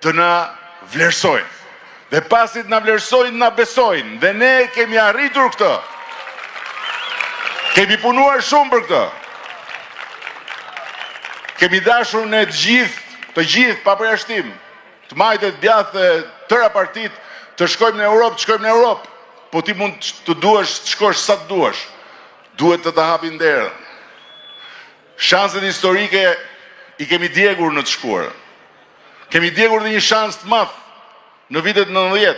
të na vlerësojnë. Dhe pasit na vlerësojnë, na besojnë. Dhe ne kemi arritur këtë. Kemi punuar shumë për këtë. Kemi dashur ne të gjithë pa përjashtim, të majtet, djathtë, tëra partit, të shkojmë në Europë, po ti mund të duash, të shkosh sa të duash. Duhet të hapin derën. Shanset historike i kemi djegur në të shkuar. Kemi djegur dhe një shans të madh në vitet 90,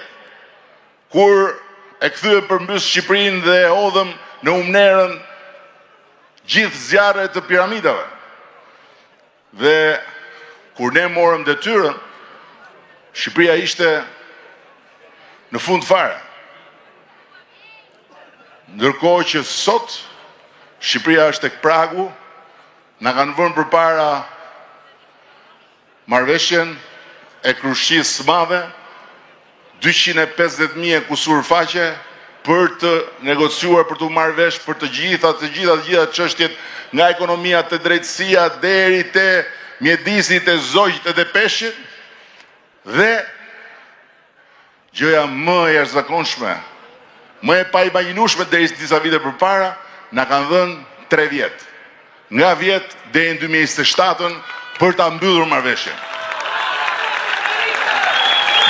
kur e kthyem përmbys Shqipërinë dhe hodhëm në umnerën gjithë zjarret të piramidave. Dhe kur ne morëm detyrën, Shqipëria ishte në fund fare. Ndërkohë që sot Shqipëria është tek pragu, na kanë vënë përpara marrëveshjen e Krushqisë së Madhe, 250.000 kusur faqe për të negociuar, për të marrë vesh për të gjitha çështjet, nga ekonomia te drejtësia deri te mjedisi, te zogjt e te peshqit. Dhe gjëja më e jashtëzakonshme, më e paimagjinueshme deri disa vite përpara, na kanë dhënë 3 vjet. Nga vjet deri në 2027 për ta mbyllur marrëveshjen.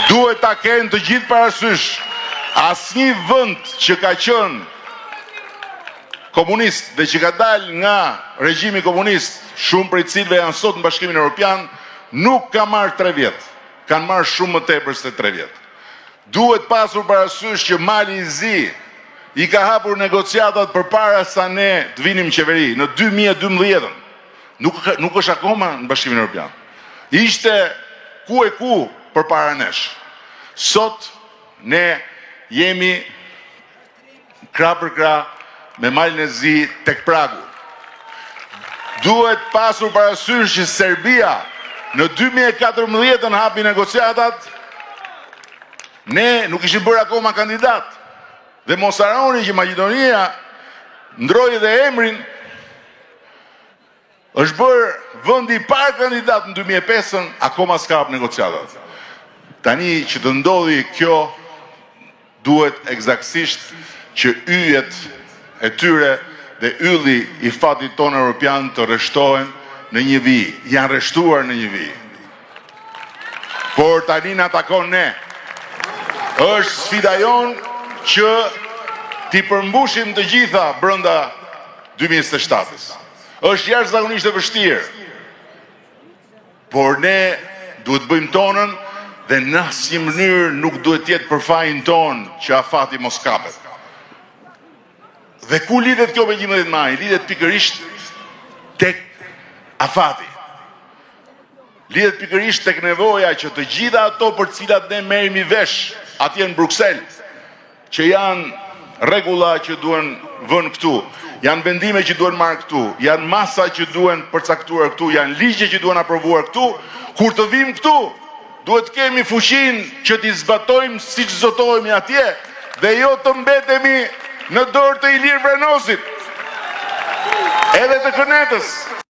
Duhet ta kenë të gjithë parasysh, asnjë vend që ka qenë komunist dhe që ka dalë nga regjimi komunist, shumë prej cilëve janë sot në Bashkimin Evropian, nuk ka marrë 3 vjet. Kanë marrë shumë më tepër se 3 vjet. Duhet pasur parasysh që Mali i Zi i ka hapur negociatat përpara sa ne të vinim në qeveri, në 2012. Nuk është akoma në Bashkimin Evropian. Ishte ku e ku përpara nesh. Sot ne jemi krah për krah me Malin e Zi tek pragu. Duhet pasur parasysh që Serbia në 2014 hapi negociatat, ne nuk ishim bërë akoma kandidat. Dhe mos harroni që Maqedonia ndroi dhe emrin, është bërë vendi i parë kandidat në 2005, akoma s'ka hap negociatat. Tani që të ndodhi kjo, duhet eksaktësisht që yjet e tyre dhe ylli i fatit tonë europian të rreshtohen në një vijë. Janë rreshtuar në një vijë. Por tani na takon ne. Është sfida jonë që t'i përmbushim të gjitha brenda 2027-s. Është jashtëzakonisht e vështirë. Por ne duhet bëjmë tonën dhe në asnjë mënyrë nuk duhet jetë për fajin tonë që afati mos kapet. Dhe ku lidhet kjo me 11 maj? Lidhet pikërisht tek afati. Lidhet pikërisht tek nevoja që të gjitha ato për cilat ne merremi vesh atje në Bruksel, që janë rregulla që duhen vënë këtu, janë vendime që duhen marrë këtu, janë masa që duhen përcaktuar këtu, janë ligje që duhen aprovuar këtu, kur të vim këtu, duhet kemi fuqinë që t'i zbatojmë siç zotohemi atje, dhe jo të mbetemi në dorë të Ilir Vrenosit, edhe të Kënetës.